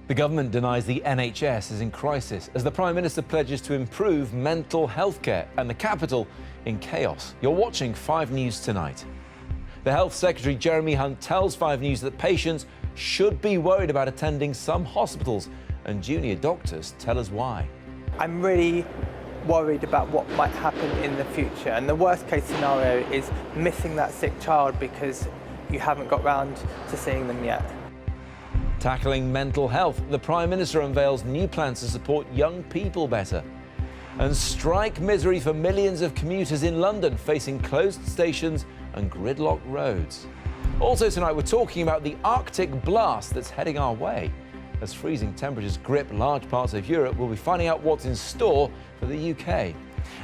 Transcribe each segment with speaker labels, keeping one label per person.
Speaker 1: The government denies the NHS is in crisis as the Prime Minister pledges to improve mental health care and the capital in chaos. You're watching 5 News tonight. The Health Secretary Jeremy Hunt tells 5 News that patients should be worried about attending some hospitals, and junior doctors tell us why.
Speaker 2: I'm really worried about what might happen in the future, and the worst case scenario is missing that sick child because you haven't got round to seeing them yet.
Speaker 1: Tackling mental health, the Prime Minister unveils new plans to support young people better. And strike misery for millions of commuters in London facing closed stations and gridlocked roads. Also tonight, we're talking about the Arctic blast that's heading our way. As freezing temperatures grip large parts of Europe, we'll be finding out what's in store for the UK.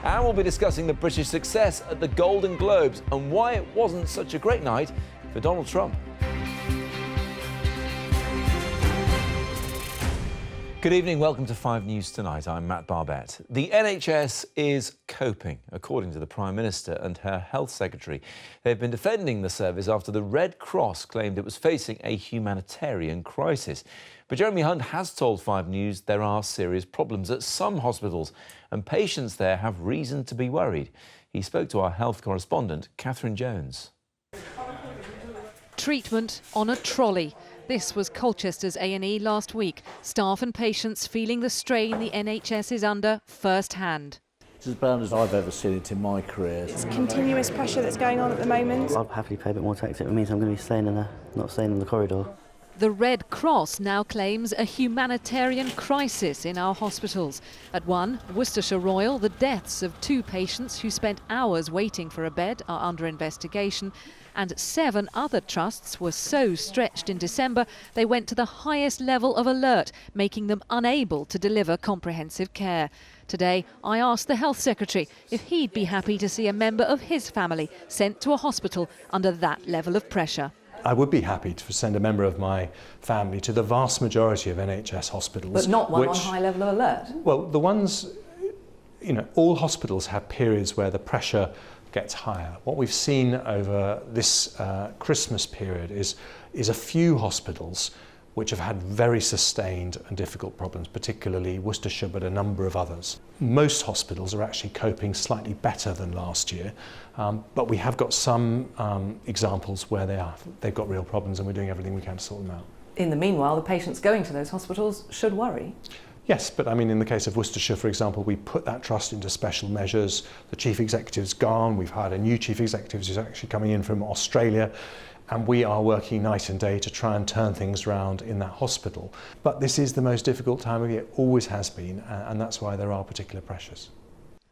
Speaker 1: And we'll be discussing the British success at the Golden Globes and why it wasn't such a great night for Donald Trump. Good evening, welcome to 5 News Tonight. I'm Matt Barbett. The NHS is coping, according to the Prime Minister and her Health Secretary. They've been defending the service after the Red Cross claimed it was facing a humanitarian crisis. But Jeremy Hunt has told 5 News there are serious problems at some hospitals and patients there have reason to be worried. He spoke to our health correspondent, Catherine Jones.
Speaker 3: Treatment on a trolley. This was Colchester's A&E last week. Staff and patients feeling the strain the NHS is under firsthand.
Speaker 4: It's as bad as I've ever seen it in my career.
Speaker 5: It's continuous pressure that's going on at the moment.
Speaker 6: I'll happily pay a bit more tax. It means I'm going to be not staying in the corridor.
Speaker 3: The Red Cross now claims a humanitarian crisis in our hospitals. At one, Worcestershire Royal, the deaths of 2 patients who spent hours waiting for a bed are under investigation, and 7 other trusts were so stretched in December they went to the highest level of alert, making them unable to deliver comprehensive care. Today, I asked the Health Secretary if he'd be happy to see a member of his family sent to a hospital under that level of pressure.
Speaker 7: I would be happy to send a member of my family to the vast majority of NHS hospitals.
Speaker 8: But not one on high level of alert?
Speaker 7: Well, the ones, all hospitals have periods where the pressure gets higher. What we've seen over this Christmas period is a few hospitals which have had very sustained and difficult problems, particularly Worcestershire, but a number of others. Most hospitals are actually coping slightly better than last year, but we have got some examples where they've got real problems and we're doing everything we can to sort them out.
Speaker 8: In the meanwhile, the patients going to those hospitals should worry.
Speaker 7: Yes, but I mean, in the case of Worcestershire, for example, we put that trust into special measures. The chief executive's gone. We've hired a new chief executive who's actually coming in from Australia. And we are working night and day to try and turn things around in that hospital. But this is the most difficult time of year, always has been, and that's why there are particular pressures.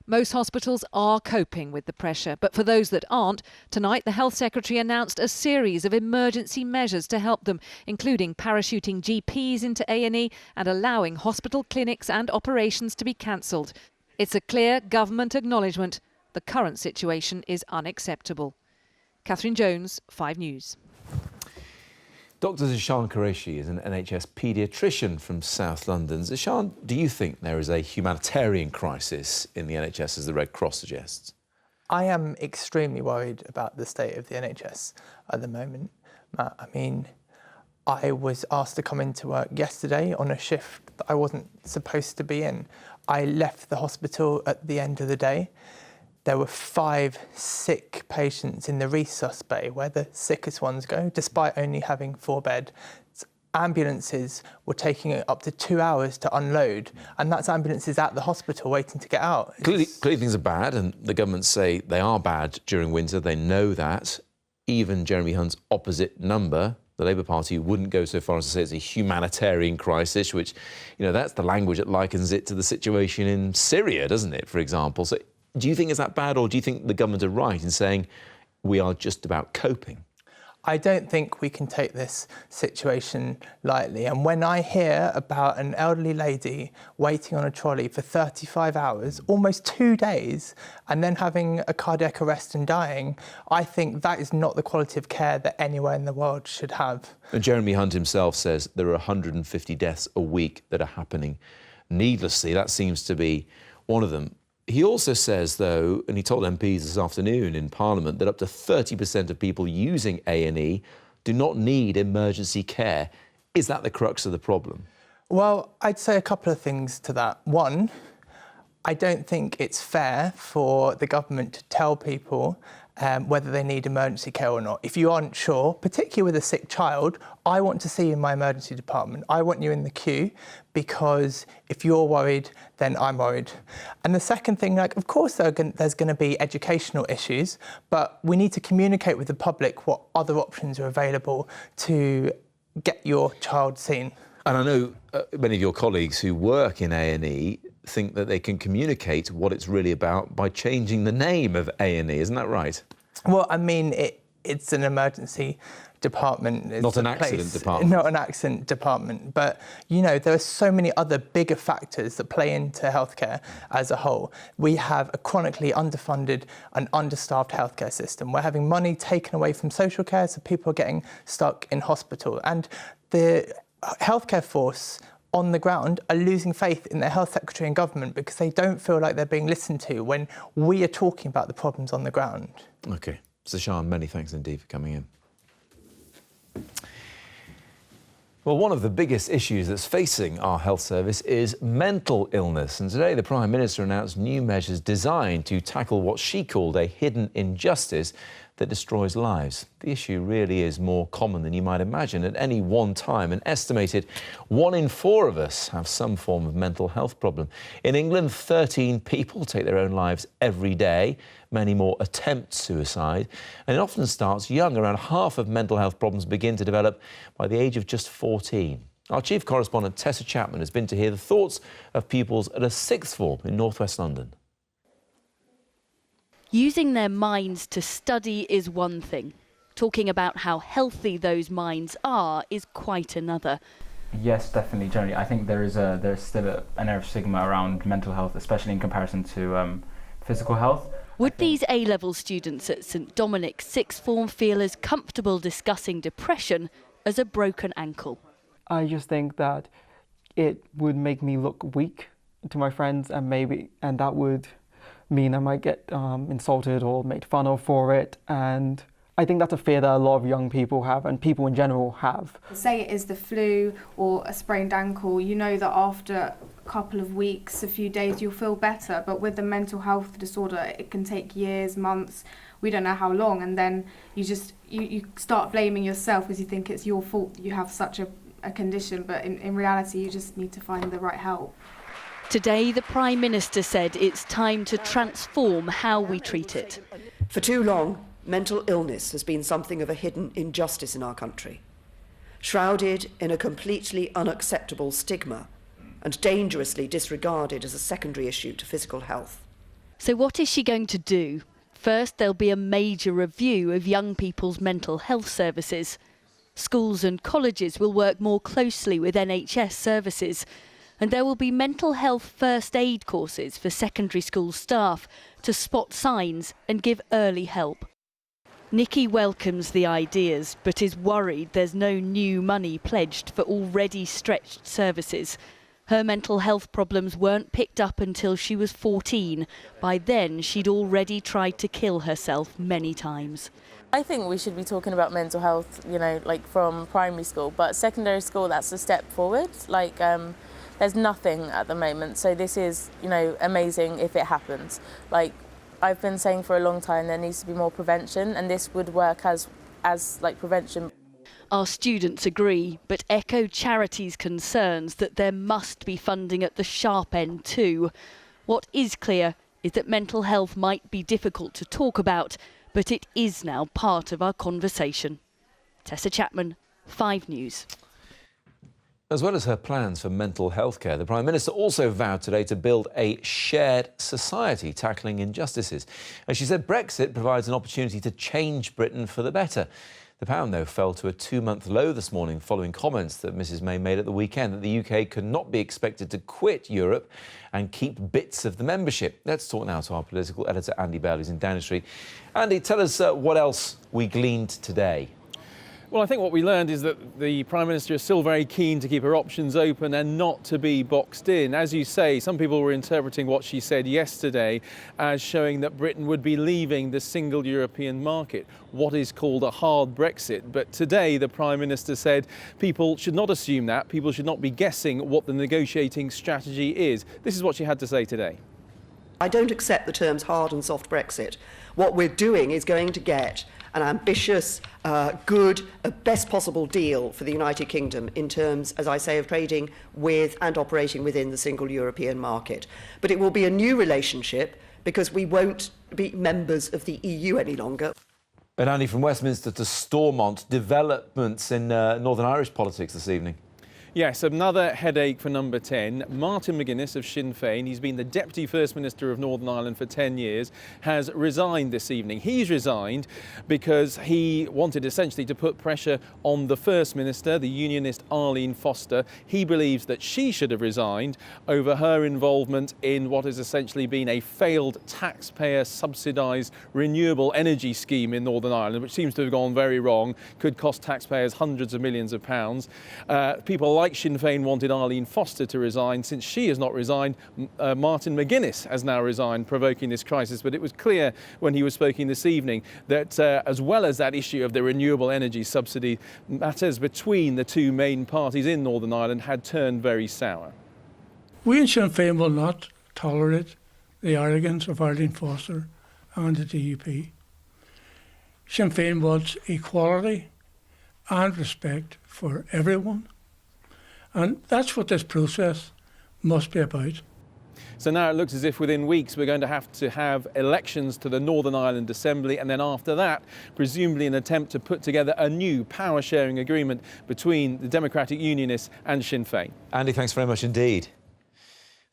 Speaker 3: Most hospitals are coping with the pressure, but for those that aren't, tonight the Health Secretary announced a series of emergency measures to help them, including parachuting GPs into A&E and allowing hospital clinics and operations to be cancelled. It's a clear government acknowledgement. The current situation is unacceptable. Catherine Jones, 5 News.
Speaker 1: Dr Zishan Qureshi is an NHS paediatrician from South London. Zishan, do you think there is a humanitarian crisis in the NHS, as the Red Cross suggests?
Speaker 2: I am extremely worried about the state of the NHS at the moment, Matt. I mean, I was asked to come into work yesterday on a shift that I wasn't supposed to be in. I left the hospital at the end of the day. There were 5 sick patients in the resus bay, where the sickest ones go, despite only having 4 beds. Ambulances were taking up to 2 hours to unload, and that's ambulances at the hospital waiting to get out.
Speaker 1: Clearly things are bad, and the government say they are bad during winter. They know that. Even Jeremy Hunt's opposite number, the Labour Party, wouldn't go so far as to say it's a humanitarian crisis, which, that's the language that likens it to the situation in Syria, doesn't it, for example? So do you think it's that bad, or do you think the government are right in saying we are just about coping?
Speaker 2: I don't think we can take this situation lightly. And when I hear about an elderly lady waiting on a trolley for 35 hours, almost 2 days, and then having a cardiac arrest and dying, I think that is not the quality of care that anywhere in the world should have.
Speaker 1: And Jeremy Hunt himself says there are 150 deaths a week that are happening needlessly. That seems to be one of them. He also says, though, and he told MPs this afternoon in Parliament, that up to 30% of people using A&E do not need emergency care. Is that the crux of the problem?
Speaker 2: Well, I'd say a couple of things to that. One, I don't think it's fair for the government to tell people whether they need emergency care or not. If you aren't sure, particularly with a sick child, I want to see you in my emergency department. I want you in the queue, because if you're worried, then I'm worried. And the second thing, of course there's going to be educational issues, but we need to communicate with the public what other options are available to get your child seen.
Speaker 1: And I know many of your colleagues who work in A&E think that they can communicate what it's really about by changing the name of A&E, isn't that right?
Speaker 2: Well, I mean, it's an emergency department. It's
Speaker 1: not an accident department.
Speaker 2: Not an accident department. But, you know, there are so many other bigger factors that play into healthcare as a whole. We have a chronically underfunded and understaffed healthcare system. We're having money taken away from social care, so people are getting stuck in hospital. And the healthcare force on the ground are losing faith in their health secretary and government, because they don't feel like they're being listened to when we are talking about the problems on the ground.
Speaker 1: OK. Sashan, many thanks indeed for coming in. Well, one of the biggest issues that's facing our health service is mental illness. And today the Prime Minister announced new measures designed to tackle what she called a hidden injustice that destroys lives. The issue really is more common than you might imagine. At any one time, an estimated 1 in 4 of us have some form of mental health problem. In England, 13 people take their own lives every day. Many more attempt suicide. And it often starts young. Around half of mental health problems begin to develop by the age of just 14. Our chief correspondent, Tessa Chapman, has been to hear the thoughts of pupils at a 6th form in northwest London.
Speaker 9: Using their minds to study is one thing. Talking about how healthy those minds are is quite another.
Speaker 10: Yes, definitely. Generally, I think there's still an air of stigma around mental health, especially in comparison to physical health.
Speaker 9: Would these A-level students at St Dominic's 6th form feel as comfortable discussing depression as a broken ankle?
Speaker 11: I just think that it would make me look weak to my friends, and that would mean I might get insulted or made fun of for it. And I think that's a fear that a lot of young people have, and people in general have.
Speaker 5: Say it is the flu or a sprained ankle, you know that after a couple of weeks, a few days, you'll feel better. But with the mental health disorder, it can take years, months, we don't know how long. And then you start blaming yourself because you think it's your fault that you have such a condition. But in reality, you just need to find the right help.
Speaker 9: Today, the Prime Minister said it's time to transform how we treat it.
Speaker 12: For too long, mental illness has been something of a hidden injustice in our country, shrouded in a completely unacceptable stigma and dangerously disregarded as a secondary issue to physical health.
Speaker 9: So what is she going to do? First, there'll be a major review of young people's mental health services. Schools and colleges will work more closely with NHS services. And there will be mental health first aid courses for secondary school staff to spot signs and give early help. Nikki welcomes the ideas, but is worried there's no new money pledged for already stretched services. Her mental health problems weren't picked up until she was 14. By then, she'd already tried to kill herself many times.
Speaker 13: I think we should be talking about mental health, from primary school, but secondary school, that's a step forward. There's nothing at the moment, so this is, amazing if it happens. I've been saying for a long time, there needs to be more prevention, and this would work as prevention.
Speaker 9: Our students agree, but echo charities' concerns that there must be funding at the sharp end too. What is clear is that mental health might be difficult to talk about, but it is now part of our conversation. Tessa Chapman, 5 News.
Speaker 1: As well as her plans for mental health care, the Prime Minister also vowed today to build a shared society tackling injustices. And she said Brexit provides an opportunity to change Britain for the better. The pound, though, fell to a 2-month low this morning following comments that Mrs May made at the weekend that the UK could not be expected to quit Europe and keep bits of the membership. Let's talk now to our political editor, Andy Bell, who's in Downing Street. Andy, tell us what else we gleaned today.
Speaker 14: Well, I think what we learned is that the Prime Minister is still very keen to keep her options open and not to be boxed in. As you say, some people were interpreting what she said yesterday as showing that Britain would be leaving the single European market, what is called a hard Brexit. But today the Prime Minister said people should not assume that, people should not be guessing what the negotiating strategy is. This is what she had to say today.
Speaker 12: I don't accept the terms hard and soft Brexit. What we're doing is going to get an ambitious, good, best possible deal for the United Kingdom in terms, as I say, of trading with and operating within the single European market. But it will be a new relationship because we won't be members of the EU any longer.
Speaker 1: And Andy, from Westminster to Stormont, developments in Northern Irish politics this evening.
Speaker 14: Yes, another headache for Number 10. Martin McGuinness of Sinn Féin, he's been the Deputy First Minister of Northern Ireland for 10 years, has resigned this evening. He's resigned because he wanted essentially to put pressure on the First Minister, the unionist Arlene Foster. He believes that she should have resigned over her involvement in what has essentially been a failed taxpayer subsidised renewable energy scheme in Northern Ireland, which seems to have gone very wrong, could cost taxpayers hundreds of millions of pounds. People like Sinn Féin wanted Arlene Foster to resign. Since she has not resigned, Martin McGuinness has now resigned, provoking this crisis. But it was clear when he was speaking this evening that as well as that issue of the renewable energy subsidy, matters between the two main parties in Northern Ireland had turned very sour.
Speaker 15: We in Sinn Féin will not tolerate the arrogance of Arlene Foster and the DUP. Sinn Féin wants equality and respect for everyone. And that's what this process must be about.
Speaker 14: So now it looks as if within weeks we're going to have elections to the Northern Ireland Assembly, and then after that, presumably an attempt to put together a new power-sharing agreement between the Democratic Unionists and Sinn Féin.
Speaker 1: Andy, thanks very much indeed.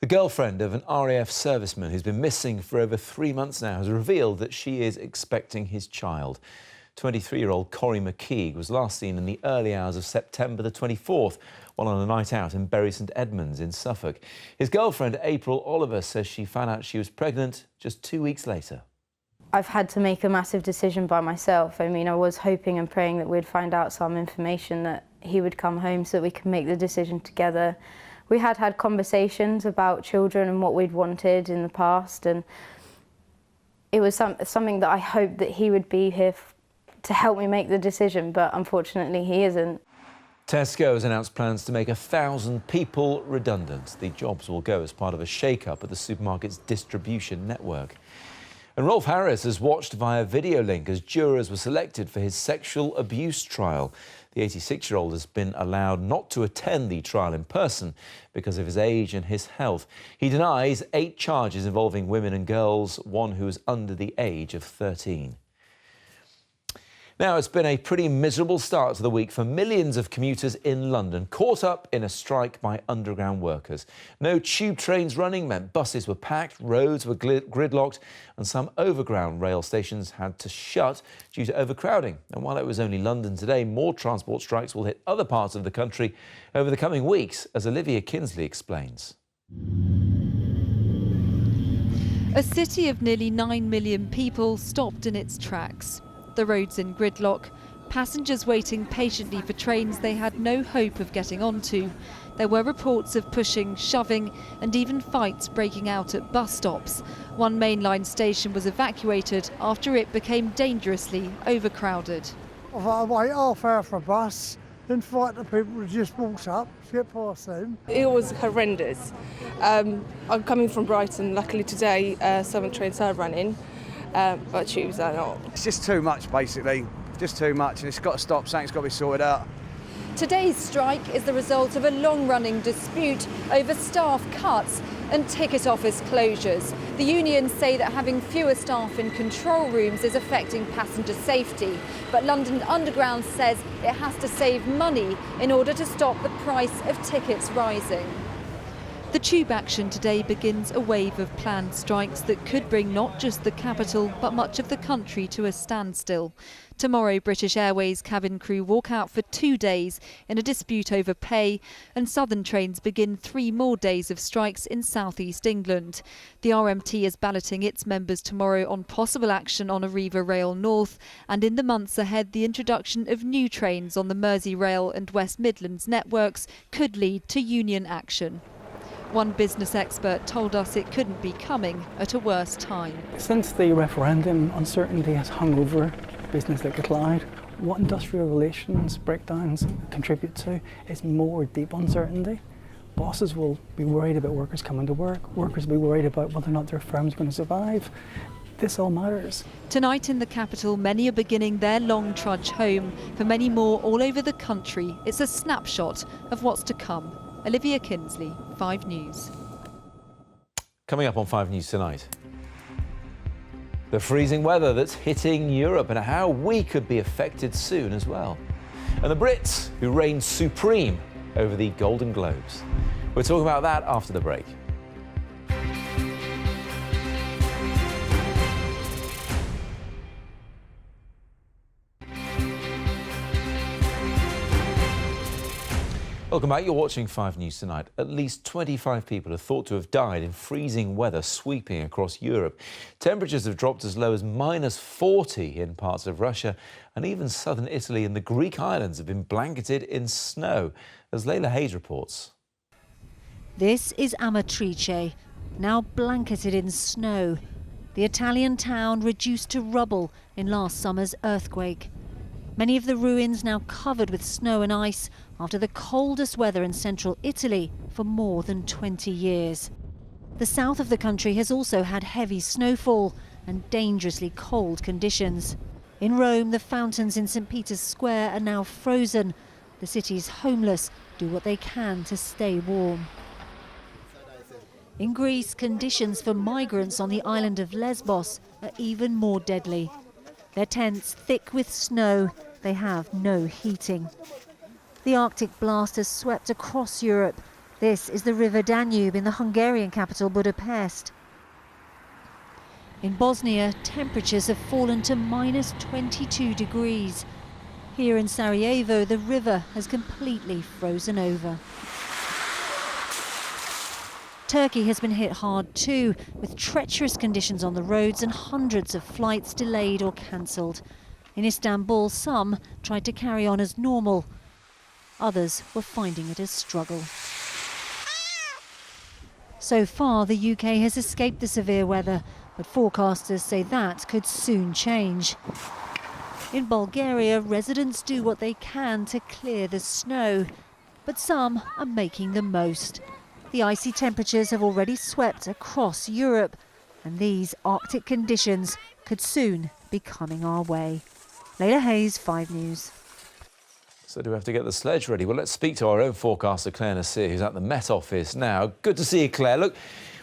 Speaker 1: The girlfriend of an RAF serviceman who's been missing for over 3 months now has revealed that she is expecting his child. 23-year-old Corrie McKeague was last seen in the early hours of September the 24th while on a night out in Bury St Edmunds in Suffolk. His girlfriend, April Oliver, says she found out she was pregnant just 2 weeks later.
Speaker 16: I've had to make a massive decision by myself. I mean, I was hoping and praying that we'd find out some information, that he would come home so that we could make the decision together. We had conversations about children and what we'd wanted in the past, and it was something that I hoped that he would be here to help me make the decision, but unfortunately he isn't.
Speaker 1: Tesco has announced plans to make 1,000 people redundant. The jobs will go as part of a shake-up at the supermarket's distribution network. And Rolf Harris has watched via video link as jurors were selected for his sexual abuse trial. The 86-year-old has been allowed not to attend the trial in person because of his age and his health. He denies 8 charges involving women and girls, one who is under the age of 13. Now, it's been a pretty miserable start to the week for millions of commuters in London, caught up in a strike by underground workers. No tube trains running meant buses were packed, roads were gridlocked, and some overground rail stations had to shut due to overcrowding. And while it was only London today, more transport strikes will hit other parts of the country over the coming weeks, as Olivia Kinsley explains.
Speaker 3: A city of nearly 9 million people stopped in its tracks. The roads in gridlock, passengers waiting patiently for trains they had no hope of getting onto. There were reports of pushing, shoving and even fights breaking out at bus stops. One mainline station was evacuated after it became dangerously overcrowded.
Speaker 17: I've had to wait half hour for a bus, then fight the people who just walked up to get past them.
Speaker 18: It was horrendous. I'm coming from Brighton. Luckily today some trains are running. But tubes are not.
Speaker 19: It's just too much, basically. Just too much, and it's got to stop. Something's got to be sorted out.
Speaker 20: Today's strike is the result of a long-running dispute over staff cuts and ticket office closures. The unions say that having fewer staff in control rooms is affecting passenger safety. But London Underground says it has to save money in order to stop the price of tickets rising.
Speaker 3: The tube action today begins a wave of planned strikes that could bring not just the capital but much of the country to a standstill. Tomorrow, British Airways cabin crew walk out for 2 days in a dispute over pay, and Southern Trains begin 3 more days of strikes in South East England. The RMT is balloting its members tomorrow on possible action on Arriva Rail North, and in the months ahead the introduction of new trains on the Merseyrail and West Midlands networks could lead to union action. One business expert told us it couldn't be coming at a worse time.
Speaker 21: Since the referendum, uncertainty has hung over business like Clyde. What industrial relations breakdowns contribute to is more deep uncertainty. Bosses will be worried about workers coming to work. Workers will be worried about whether or not their firm's going to survive. This all matters.
Speaker 3: Tonight in the capital, many are beginning their long trudge home. For many more all over the country, it's a snapshot of what's to come. Olivia Kinsley, 5 News.
Speaker 1: Coming up on 5 News tonight, the freezing weather that's hitting Europe and how we could be affected soon as well. And the Brits who reign supreme over the Golden Globes. We're talking about that after the break. Welcome back. You're watching 5 News tonight. At least 25 people are thought to have died in freezing weather sweeping across Europe. Temperatures have dropped as low as -40 in parts of Russia, and even southern Italy and the Greek islands have been blanketed in snow, as Layla Hayes reports.
Speaker 22: This is Amatrice, now blanketed in snow. The Italian town reduced to rubble in last summer's earthquake. Many of the ruins now covered with snow and ice after the coldest weather in central Italy for more than 20 years. The south of the country has also had heavy snowfall and dangerously cold conditions. In Rome, the fountains in St. Peter's Square are now frozen. The city's homeless do what they can to stay warm. In Greece, conditions for migrants on the island of Lesbos are even more deadly. Their tents thick with snow, they have no heating. The Arctic blast has swept across Europe. This is the River Danube in the Hungarian capital Budapest. In Bosnia, temperatures have fallen to -22 degrees. Here in Sarajevo, the river has completely frozen over. Turkey has been hit hard too, with treacherous conditions on the roads and hundreds of flights delayed or cancelled. In Istanbul, some tried to carry on as normal. Others were finding it a struggle. So far, the UK has escaped the severe weather, but forecasters say that could soon change. In Bulgaria, residents do what they can to clear the snow, but some are making the most. The icy temperatures have already swept across Europe, and these Arctic conditions could soon be coming our way. Layla Hayes, 5 News.
Speaker 1: So do we have to get the sledge ready? Well, let's speak to our own forecaster, Claire Nasir, who's at the Met Office now. Good to see you, Claire. Look,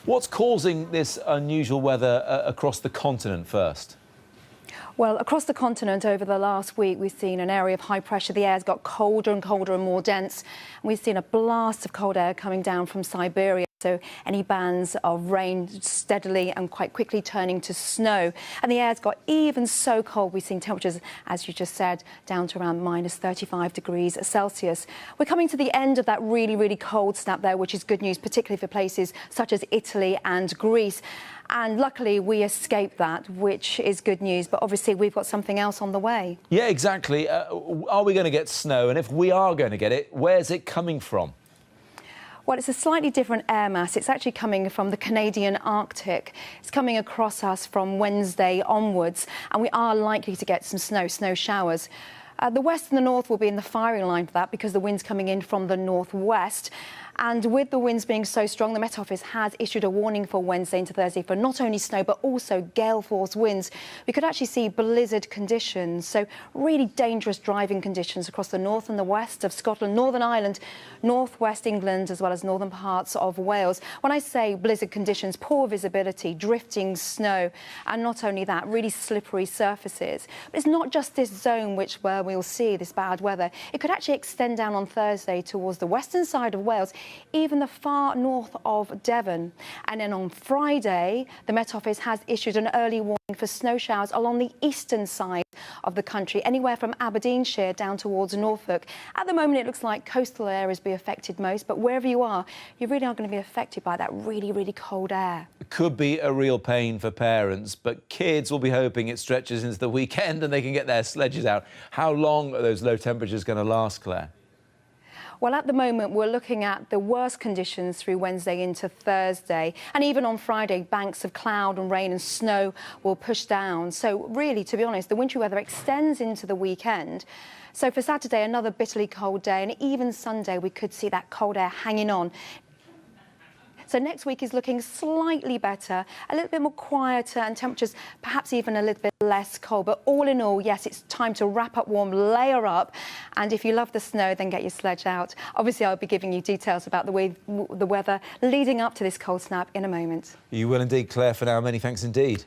Speaker 1: what's causing this unusual weather across the continent first?
Speaker 23: Well, across the continent over the last week, we've seen an area of high pressure. The air's got colder and colder and more dense. And we've seen a blast of cold air coming down from Siberia. So any bands of rain steadily and quite quickly turning to snow. And the air's got even so cold. We've seen temperatures, as you just said, down to around -35 degrees Celsius. We're coming to the end of that really, really cold snap there, which is good news, particularly for places such as Italy and Greece. And luckily, we escaped that, which is good news. But obviously, we've got something else on the way.
Speaker 1: Yeah, exactly. Are we going to get snow? And if we are going to get it, where's it coming from?
Speaker 23: Well, it's a slightly different air mass. It's actually coming from the Canadian Arctic. It's coming across us from Wednesday onwards, and we are likely to get some snow showers. The west and the north will be in the firing line for that because the wind's coming in from the northwest. And with the winds being so strong, the Met Office has issued a warning for Wednesday into Thursday for not only snow, but also gale force winds. We could actually see blizzard conditions, so really dangerous driving conditions across the north and the west of Scotland, Northern Ireland, northwest England, as well as northern parts of Wales. When I say blizzard conditions, poor visibility, drifting snow, and not only that, really slippery surfaces. But it's not just this zone where we'll see this bad weather. It could actually extend down on Thursday towards the western side of Wales, even the far north of Devon. And then on Friday, the Met Office has issued an early warning for snow showers along the eastern side of the country, anywhere from Aberdeenshire down towards Norfolk. At the moment, it looks like coastal areas will be affected most, but wherever you are, you really are going to be affected by that really, really cold air.
Speaker 1: It could be a real pain for parents, but kids will be hoping it stretches into the weekend and they can get their sledges out. How long are those low temperatures going to last, Claire?
Speaker 23: Well, at the moment, we're looking at the worst conditions through Wednesday into Thursday. And even on Friday, banks of cloud and rain and snow will push down. So really, to be honest, the wintry weather extends into the weekend. So for Saturday, another bitterly cold day. And even Sunday, we could see that cold air hanging on. So next week is looking slightly better, a little bit more quieter, and temperatures perhaps even a little bit less cold. But all in all, yes, it's time to wrap up warm, layer up. And if you love the snow, then get your sledge out. Obviously, I'll be giving you details about the weather leading up to this cold snap in a moment.
Speaker 1: You will indeed, Claire. For now, many thanks indeed.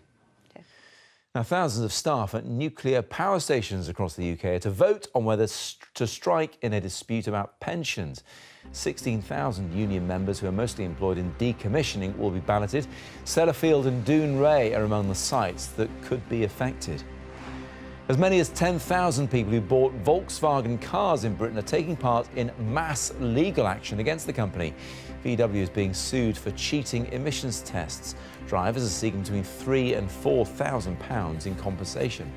Speaker 1: Now, thousands of staff at nuclear power stations across the UK are to vote on whether to strike in a dispute about pensions. 16,000 union members who are mostly employed in decommissioning will be balloted. Sellafield and Dounreay are among the sites that could be affected. As many as 10,000 people who bought Volkswagen cars in Britain are taking part in mass legal action against the company. VW is being sued for cheating emissions tests. Drivers are seeking between £3,000 and £4,000 in compensation.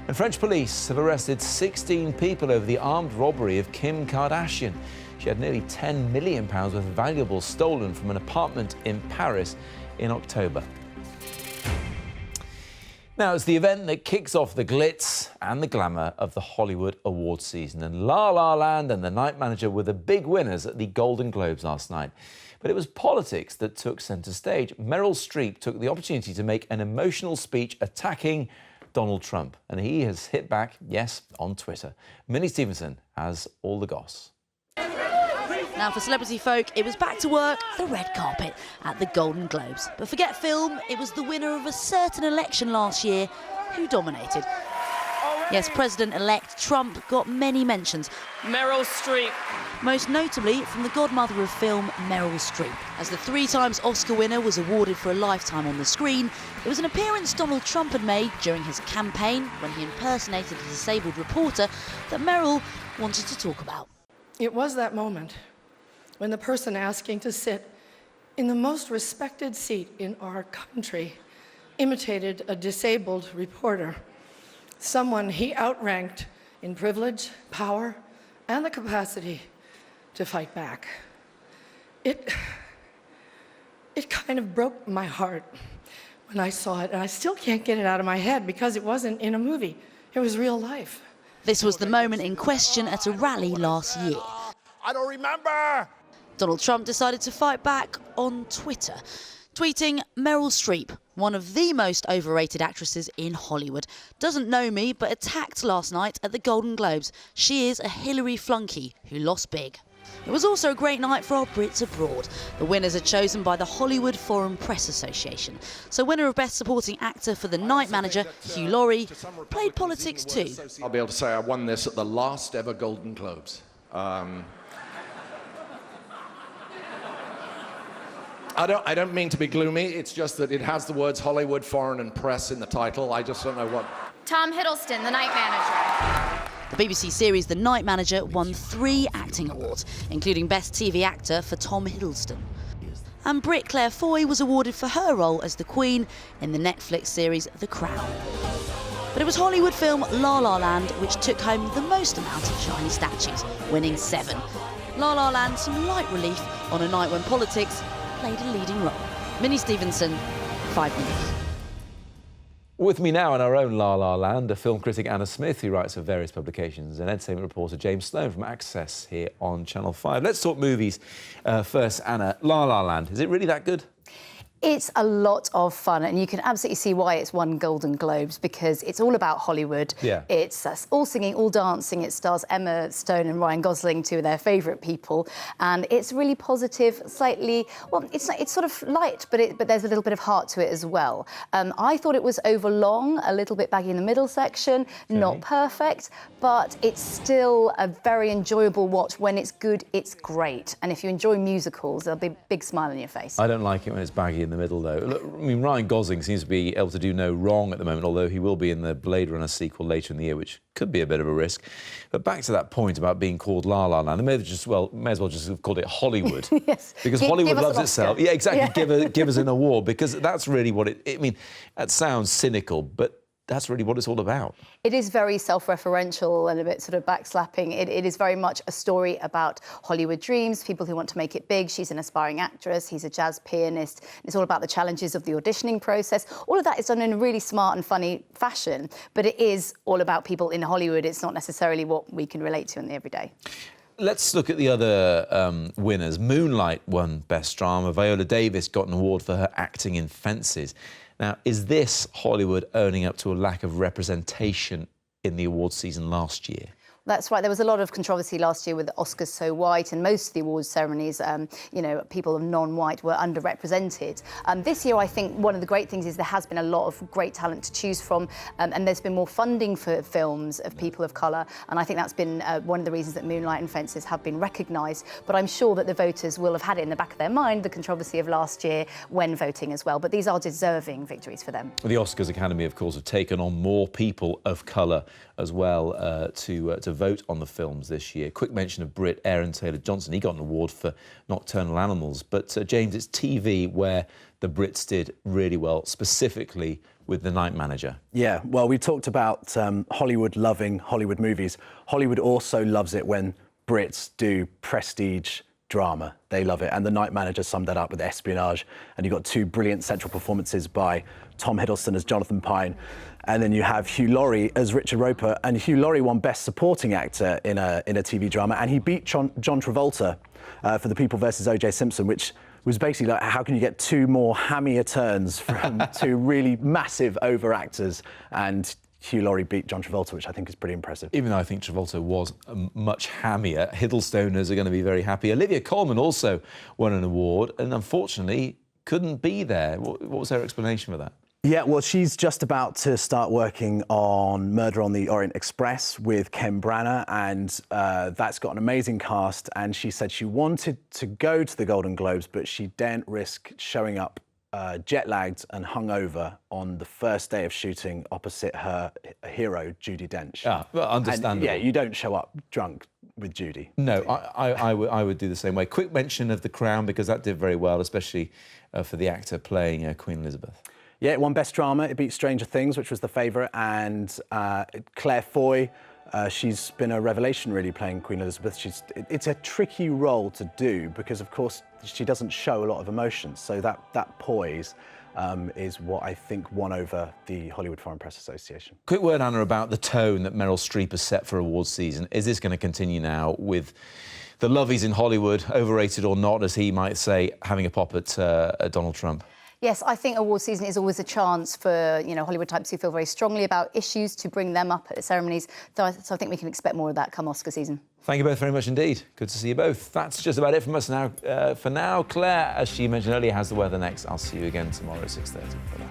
Speaker 1: And French police have arrested 16 people over the armed robbery of Kim Kardashian. She had nearly £10 million worth of valuables stolen from an apartment in Paris in October. Now, it's the event that kicks off the glitz and the glamour of the Hollywood awards season. And La La Land and The Night Manager were the big winners at the Golden Globes last night. But it was politics that took centre stage. Meryl Streep took the opportunity to make an emotional speech attacking Donald Trump. And he has hit back, yes, on Twitter. Minnie Stevenson has all the goss.
Speaker 9: Now for celebrity folk, it was back to work, the red carpet at the Golden Globes. But forget film, it was the winner of a certain election last year who dominated. Yes, President-elect Trump got many mentions.
Speaker 4: Meryl Streep.
Speaker 9: Most notably from the godmother of film, Meryl Streep. As the 3 times Oscar winner was awarded for a lifetime on the screen, it was an appearance Donald Trump had made during his campaign when he impersonated a disabled reporter that Meryl wanted to talk about.
Speaker 4: It was that moment when the person asking to sit in the most respected seat in our country imitated a disabled reporter, someone he outranked in privilege, power, and the capacity to fight back. It kind of broke my heart when I saw it, and I still can't get it out of my head because it wasn't in a movie, it was real life.
Speaker 9: This was the moment in question at a rally last year.
Speaker 6: I don't remember!
Speaker 9: Donald Trump decided to fight back on Twitter, tweeting, "Meryl Streep, one of the most overrated actresses in Hollywood, doesn't know me but attacked last night at the Golden Globes. She is a Hillary flunky who lost big." It was also a great night for our Brits abroad. The winners are chosen by the Hollywood Foreign Press Association. So winner of Best Supporting Actor for The Night Manager, Hugh Laurie, played politics too.
Speaker 6: I'll be able to say I won this at the last ever Golden Globes. I don't mean to be gloomy, it's just that it has the words Hollywood Foreign and Press in the title. I just don't know what...
Speaker 8: Tom Hiddleston, The Night Manager.
Speaker 9: The BBC series The Night Manager won 3 acting awards, including Best TV Actor for Tom Hiddleston. And Brit Claire Foy was awarded for her role as the Queen in the Netflix series The Crown. But it was Hollywood film La La Land which took home the most amount of shiny statues, winning 7. La La Land some light relief on a night when politics played a leading role. Minnie Stevenson, 5 Minutes.
Speaker 1: With me now in our own La La Land, a film critic Anna Smith, who writes for various publications, and entertainment reporter James Sloan from Access here on Channel 5. Let's talk movies first, Anna. La La Land, is it really that good?
Speaker 2: It's a lot of fun, and you can absolutely see why it's won Golden Globes, because it's all about Hollywood.
Speaker 1: Yeah.
Speaker 2: It's all singing, all dancing. It stars Emma Stone and Ryan Gosling, two of their favourite people, and it's really positive, slightly. Well, it's sort of light, but there's a little bit of heart to it as well. I thought it was overlong, a little bit baggy in the middle section, not perfect, but it's still a very enjoyable watch. When it's good, it's great, and if you enjoy musicals, there'll be a big smile on your face.
Speaker 1: I don't like it when it's baggy in the middle, though. Look, I mean, Ryan Gosling seems to be able to do no wrong at the moment, although he will be in the Blade Runner sequel later in the year, which could be a bit of a risk. But back to that point about being called La La Land, they may as well just have called it Hollywood.
Speaker 2: Yes.
Speaker 1: Because
Speaker 2: Give
Speaker 1: Hollywood
Speaker 2: us
Speaker 1: loves
Speaker 2: an
Speaker 1: itself.
Speaker 2: Oscar.
Speaker 1: Yeah, exactly. Give us an award, because that's really what I mean, that sounds cynical, but that's really what it's all about.
Speaker 2: It is very self-referential and a bit sort of backslapping. It is very much a story about Hollywood dreams, people who want to make it big. She's an aspiring actress, he's a jazz pianist. It's all about the challenges of the auditioning process. All of that is done in a really smart and funny fashion, but it is all about people in Hollywood. It's not necessarily what we can relate to in the everyday.
Speaker 1: Let's look at the other winners. Moonlight won Best Drama. Viola Davis got an award for her acting in Fences. Now, is this Hollywood owning up to a lack of representation in the awards season last year?
Speaker 2: That's right. There was a lot of controversy last year with the Oscars so white, and most of the awards ceremonies, you know, people of non-white were underrepresented. This year, I think one of the great things is there has been a lot of great talent to choose from, and there's been more funding for films of people of colour, and I think that's been one of the reasons that Moonlight and Fences have been recognised. But I'm sure that the voters will have had it in the back of their mind, the controversy of last year when voting as well. But these are deserving victories for them.
Speaker 1: The Oscars Academy, of course, have taken on more people of colour as well to vote on the films this year. Quick mention of Brit Aaron Taylor-Johnson. He got an award for Nocturnal Animals. But, James, it's TV where the Brits did really well, specifically with The Night Manager.
Speaker 7: Yeah, well, we talked about Hollywood loving Hollywood movies. Hollywood also loves it when Brits do prestige drama. They love it. And The Night Manager summed that up with espionage. And you got two brilliant central performances by Tom Hiddleston as Jonathan Pine. And then you have Hugh Laurie as Richard Roper. And Hugh Laurie won Best Supporting Actor in a TV drama. And he beat John Travolta for The People vs. O.J. Simpson, which was basically like, how can you get two more hammier turns from two really massive over-actors? And Hugh Laurie beat John Travolta, which I think is pretty impressive.
Speaker 1: Even though I think Travolta was much hammier, Hiddlestoners are going to be very happy. Olivia Colman also won an award and unfortunately couldn't be there. What was her explanation for that?
Speaker 7: Yeah, well, she's just about to start working on Murder on the Orient Express with Ken Branagh, and that's got an amazing cast. And she said she wanted to go to the Golden Globes, but she daren't risk showing up jet-lagged and hungover on the first day of shooting opposite her hero, Judi Dench.
Speaker 1: Ah, well, understandable.
Speaker 7: And, yeah, you don't show up drunk with Judi.
Speaker 1: No, I would do the same way. Quick mention of The Crown, because that did very well, especially for the actor playing Queen Elizabeth.
Speaker 7: Yeah, it won Best Drama. It beat Stranger Things, which was the favourite, and Claire Foy, she's been a revelation really playing Queen Elizabeth. It's a tricky role to do because, of course, she doesn't show a lot of emotion. So that poise is what I think won over the Hollywood Foreign Press Association.
Speaker 1: Quick word, Anna, about the tone that Meryl Streep has set for awards season. Is this going to continue now with the lovies in Hollywood, overrated or not, as he might say, having a pop at Donald Trump?
Speaker 2: Yes, I think award season is always a chance for, you know, Hollywood types who feel very strongly about issues to bring them up at the ceremonies. So I think we can expect more of that come Oscar season.
Speaker 1: Thank you both very much indeed. Good to see you both. That's just about it from us now. For now, Claire, as she mentioned earlier, has the weather next. I'll see you again tomorrow at 6:30 for that.